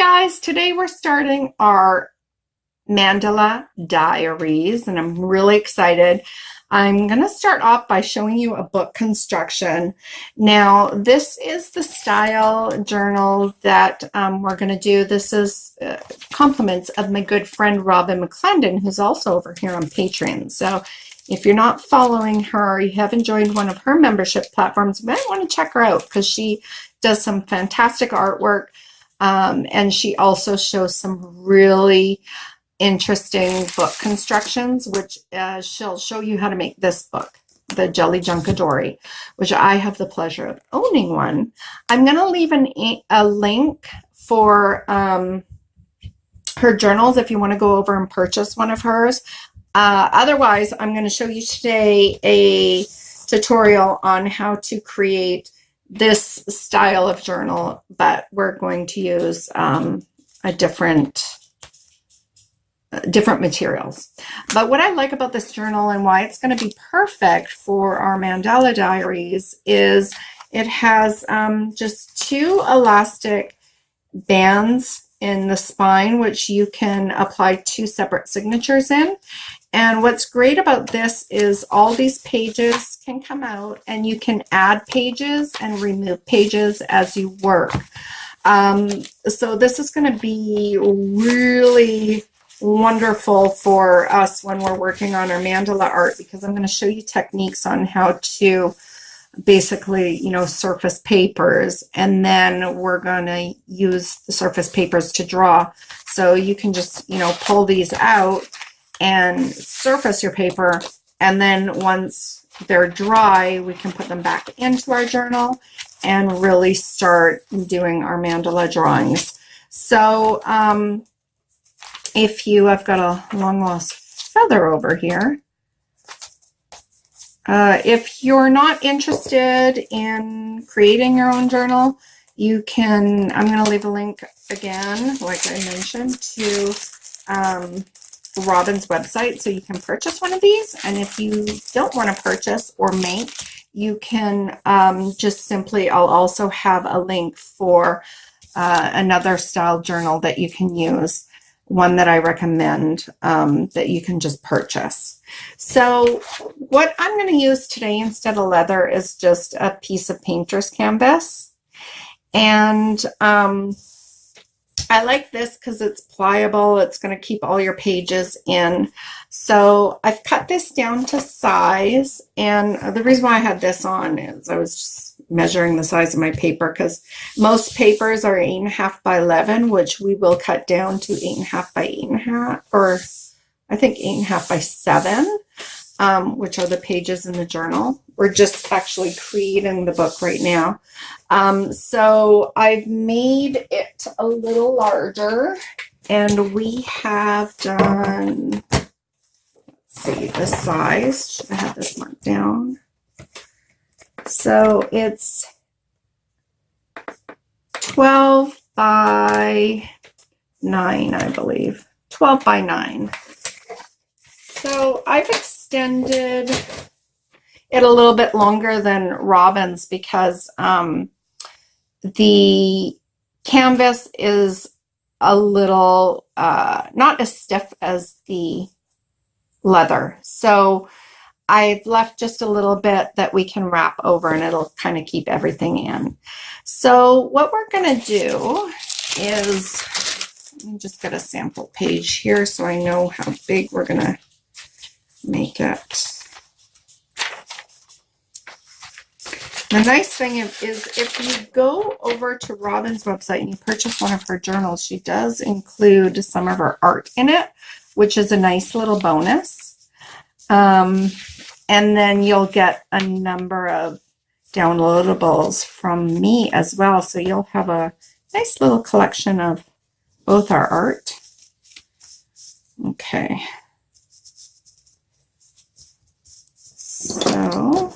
guys, today we're starting our Mandala Diaries and I'm really excited. I'm going to start off by showing you a book construction. Now, this is the style journal that we're going to do. This is compliments of my good friend Robin McClendon, who's also over here on Patreon. So if you're not following her, you haven't joined one of her membership platforms, you might want to check her out because she does some fantastic artwork. And she also shows some really interesting book constructions, which she'll show you how to make this book, the Jelly Junkadori, which I have the pleasure of owning one. I'm going to leave a link for her journals if you want to go over and purchase one of hers. Otherwise, I'm going to show you today a tutorial on how to create this style of journal, but we're going to use different materials. But what I like about this journal and why it's going to be perfect for our Mandala Diaries is it has just two elastic bands in the spine, which you can apply two separate signatures in. And what's great about this is all these pages can come out and you can add pages and remove pages as you work. So this is going to be really wonderful for us when we're working on our mandala art, because I'm going to show you techniques on how to basically, surface papers, and then we're going to use the surface papers to draw. So you can just, pull these out and surface your paper, and then once they're dry, we can put them back into our journal and really start doing our mandala drawings. So I've got a long lost feather over here. If you're not interested in creating your own journal, you can, I'm going to leave a link again, like I mentioned, to Robin's website so you can purchase one of these. And if you don't want to purchase or make, you can just simply, I'll also have a link for another style journal that you can use, one that I recommend that you can just purchase. So what I'm going to use today instead of leather is just a piece of painter's canvas. And I like this because it's pliable. It's going to keep all your pages in. So I've cut this down to size. And the reason why I had this on is I was just measuring the size of my paper, because most papers are 8.5 by 11, which we will cut down to 8.5 by 8.5, or I think 8.5 by 7, which are the pages in the journal. We're just actually creating the book right now. So I've made it a little larger, and we have done, let's see, the size. Should I have this marked down? So it's 12 by 9, I believe. 12 by 9. So I've extended it a little bit longer than Robin's because the canvas is a little not as stiff as the leather. So I've left just a little bit that we can wrap over, and it'll kind of keep everything in. So what we're going to do is, let me just get a sample page here so I know how big we're going to make it. The nice thing is if you go over to Robin's website and you purchase one of her journals, she does include some of her art in it, which is a nice little bonus. And then you'll get a number of downloadables from me as well. So you'll have a nice little collection of both our art. Okay. So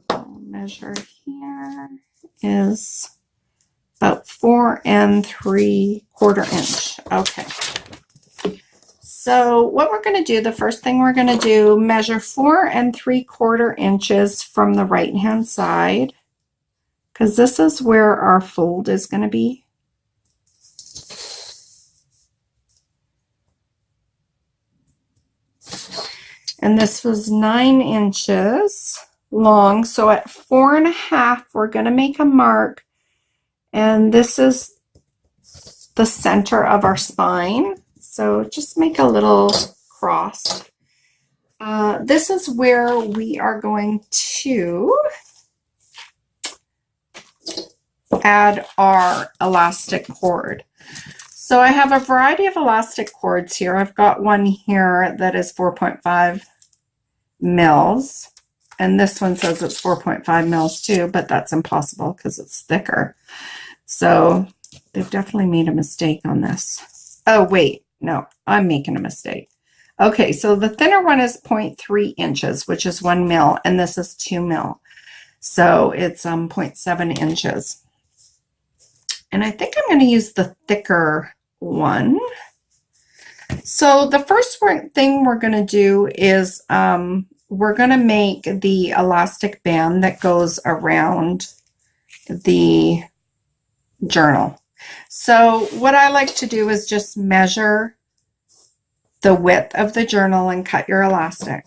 I'll measure here is about 4 3/4 inch. Okay. So what we're going to do, the first thing we're going to do, measure 4 3/4 inches from the right hand side, because this is where our fold is going to be. And this was 9 inches long. So at 4.5, we're going to make a mark. And this is the center of our spine. So just make a little cross. This is where we are going to add our elastic cord. So I have a variety of elastic cords here. I've got one here that is 4.5 mils, and this one says it's 4.5 mils too, but that's impossible because it's thicker. So they've definitely made a mistake on this. Oh wait, no, I'm making a mistake. Okay, so the thinner one is 0.3 inches, which is 1 mil, and this is 2 mil. So it's 0.7 inches. And I think I'm going to use the thicker one. So the first thing we're going to do is we're going to make the elastic band that goes around the journal. So what I like to do is just measure the width of the journal and cut your elastic.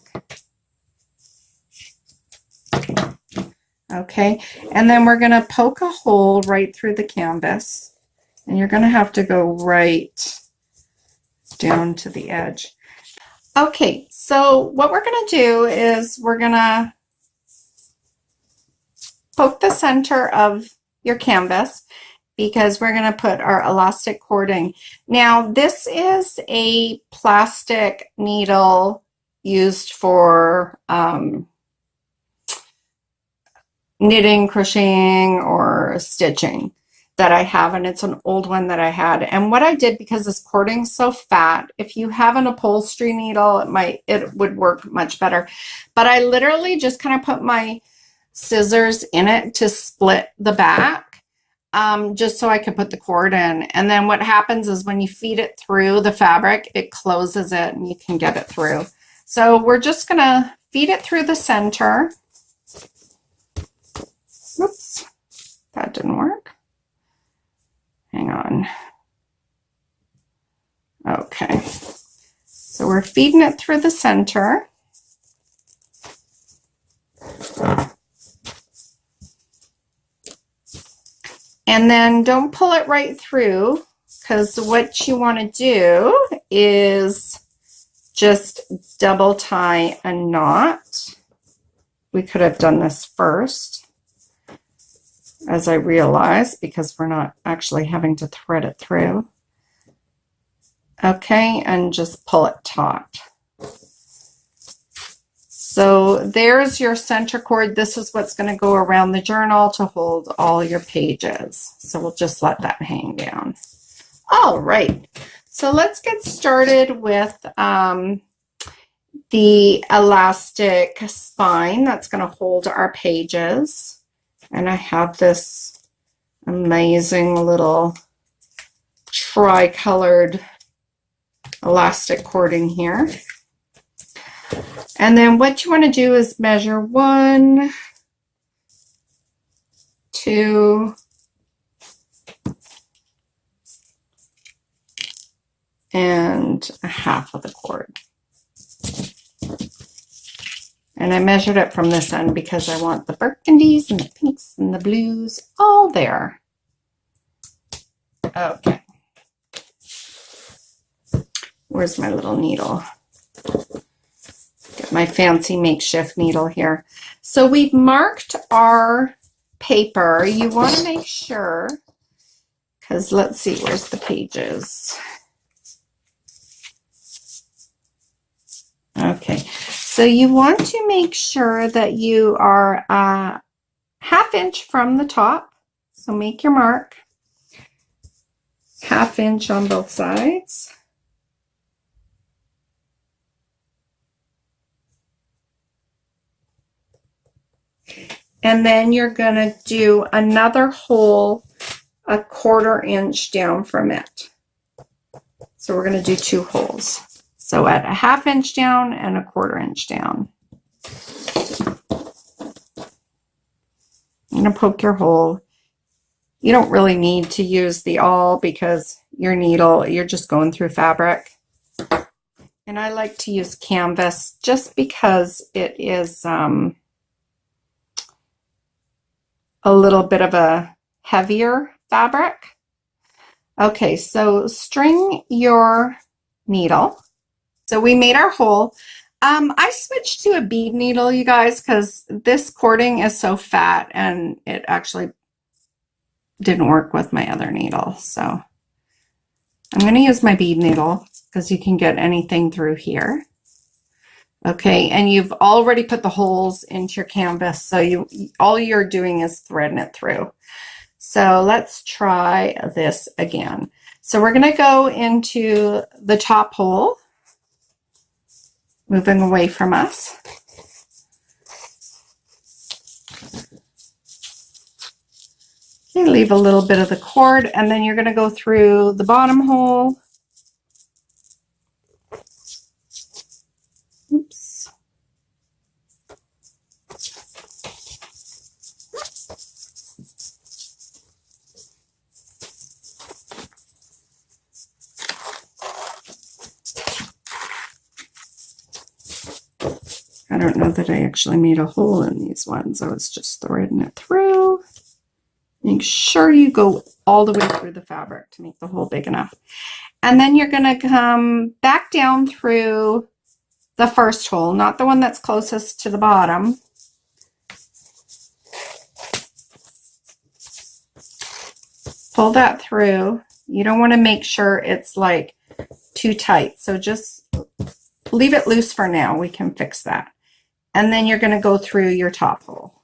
Okay, and then we're going to poke a hole right through the canvas, and you're going to have to go right down to the edge. Okay, so what we're going to do is we're going to poke the center of your canvas because we're going to put our elastic cording. Now, this is a plastic needle used for knitting, crocheting, or stitching that I have, and it's an old one that I had. And what I did, because this cording's so fat, if you have an upholstery needle, it would work much better. But I literally just kind of put my scissors in it to split the back, just so I could put the cord in. And then what happens is when you feed it through the fabric, it closes it and you can get it through. So we're just gonna feed it through the center. Oops, that didn't work. Hang on. Okay, so we're feeding it through the center. And then don't pull it right through, because what you want to do is just double tie a knot. We could have done this first, as I realized, because we're not actually having to thread it through. Okay, and just pull it taut. So there's your center cord. This is what's going to go around the journal to hold all your pages. So we'll just let that hang down. All right, so let's get started with the elastic spine that's going to hold our pages. And I have this amazing little tri-colored elastic cording here. And then what you want to do is measure 1, 2, and a half of the cord. And I measured it from this end because I want the burgundies and the pinks and the blues all there. Okay. Where's my little needle? Get my fancy makeshift needle here. So we've marked our paper. You want to make sure, because let's see, where's the pages? Okay, so you want to make sure that you are 1/2 inch from the top. So make your mark, 1/2 inch on both sides. And then you're going to do another hole 1/4 inch down from it. So we're going to do 2 holes. So at 1/2 inch down and 1/4 inch down. I'm going to poke your hole. You don't really need to use the awl because your needle, you're just going through fabric. And I like to use canvas just because it is a little bit of a heavier fabric. Okay, so string your needle. So we made our hole. I switched to a bead needle, you guys, because this cording is so fat and it actually didn't work with my other needle. So I'm going to use my bead needle because you can get anything through here. Okay, and you've already put the holes into your canvas, so all you're doing is threading it through. So let's try this again. So we're going to go into the top hole, moving away from us. Okay, leave a little bit of the cord, and then you're going to go through the bottom hole. Oops. I don't know that I actually made a hole in these ones. I was just threading it through. Make sure you go all the way through the fabric to make the hole big enough. And then you're going to come back down through the first hole, not the one that's closest to the bottom. Pull that through. You don't want to make sure it's like too tight. So just leave it loose for now. We can fix that. And then you're going to go through your top hole.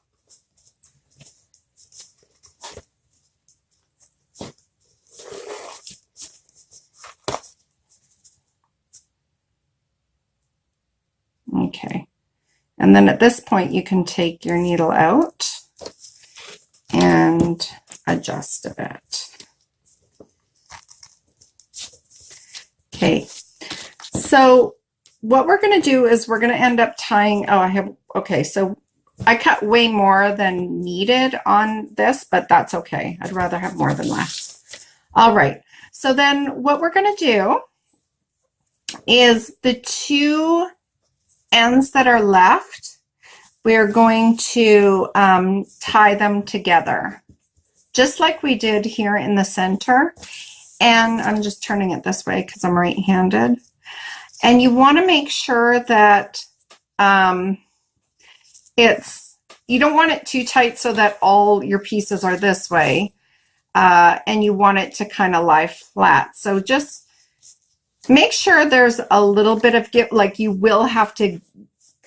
Okay, and then at this point you can take your needle out and adjust a bit. Okay, so what we're going to do is we're going to end up tying, okay, so I cut way more than needed on this, but that's okay. I'd rather have more than less. All right, so then what we're going to do is the two ends that are left, we're going to tie them together, just like we did here in the center. And I'm just turning it this way because I'm right-handed. And you want to make sure that you don't want it too tight so that all your pieces are this way. And you want it to kind of lie flat. So just make sure there's a little bit of give, like you will have to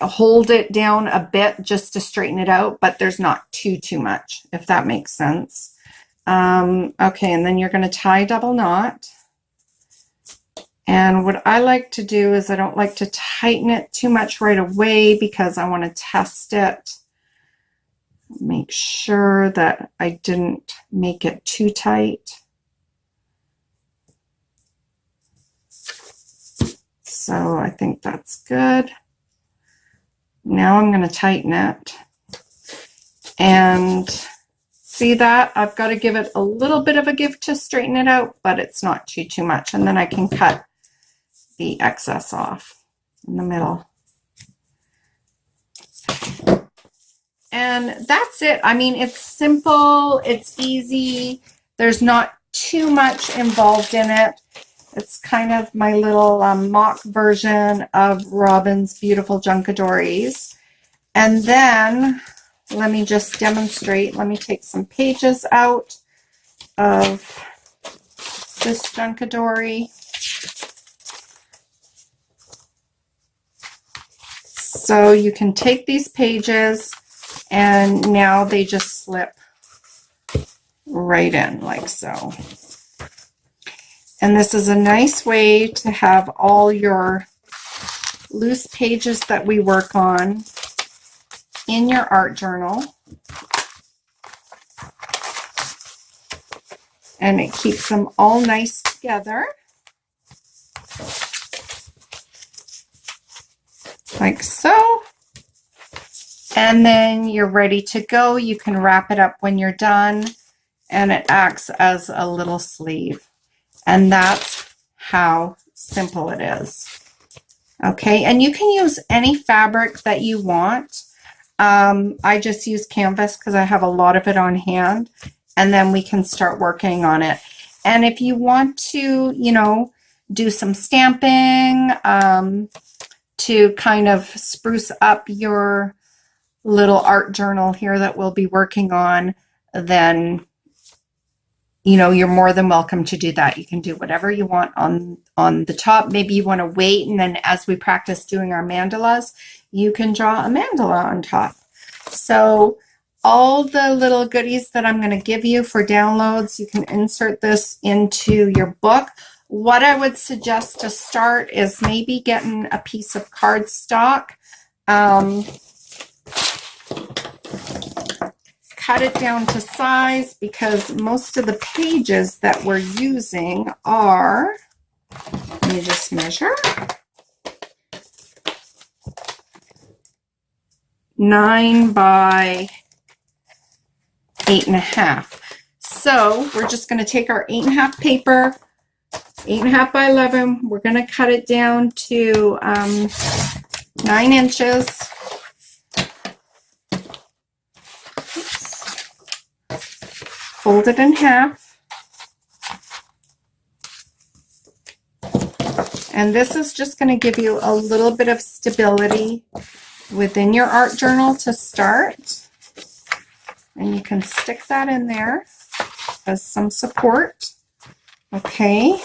hold it down a bit just to straighten it out, but there's not too much, if that makes sense. Okay, and then you're going to tie double knot. And what I like to do is I don't like to tighten it too much right away because I want to test it. Make sure that I didn't make it too tight. So I think that's good. Now I'm going to tighten it. And see that? I've got to give it a little bit of a give to straighten it out, but it's not too much. And then I can cut the excess off in the middle. And that's it. I mean, it's simple, it's easy. There's not too much involved in it. It's kind of my little mock version of Robin's Beautiful Junkadories. And then let me just demonstrate. Let me take some pages out of this Junkadory. So you can take these pages and now they just slip right in like so. And this is a nice way to have all your loose pages that we work on in your art journal. And it keeps them all nice together. Like so. And then you're ready to go. You can wrap it up when you're done, and it acts as a little sleeve. And that's how simple it is. Okay, and you can use any fabric that you want. I just use canvas because I have a lot of it on hand, and then we can start working on it. And if you want to, you know, do some stamping to kind of spruce up your little art journal here that we'll be working on, then you know, you're more than welcome to do that. You can do whatever you want on the top. Maybe you want to wait, and then as we practice doing our mandalas, you can draw a mandala on top. So all the little goodies that I'm going to give you for downloads, you can insert this into your book. What I would suggest to start is maybe getting a piece of cardstock. Cut it down to size, because most of the pages that we're using are, let me just measure, 9 by 8.5. So we're just going to take our 8.5 paper, 8.5 by 11. We're going to cut it down to 9 inches. Fold it in half. And this is just going to give you a little bit of stability within your art journal to start. And you can stick that in there as some support. Okay.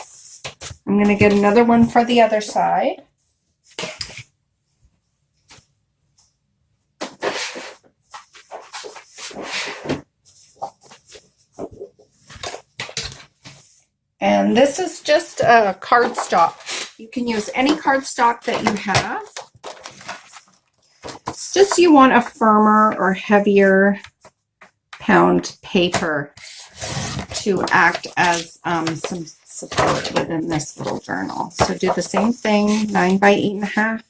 I'm going to get another one for the other side. And this is just a cardstock. You can use any cardstock that you have. It's just you want a firmer or heavier pound paper to act as some support within this little journal. So do the same thing, 9 by 8.5.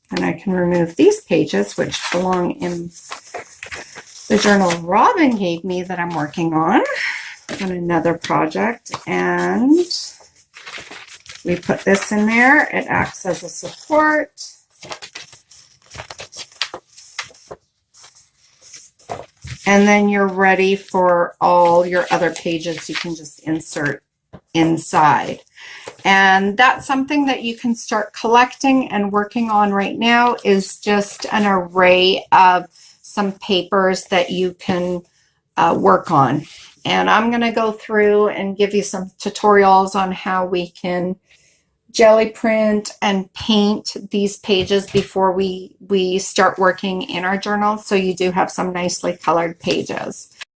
And I can remove these pages, which belong in the journal Robin gave me that I'm working on another project. And we put this in there. It acts as a support. And then you're ready for all your other pages. You can just insert inside. And that's something that you can start collecting and working on right now, is just an array of some papers that you can work on. And I'm going to go through and give you some tutorials on how we can jelly print and paint these pages before we start working in our journal, so you do have some nicely colored pages.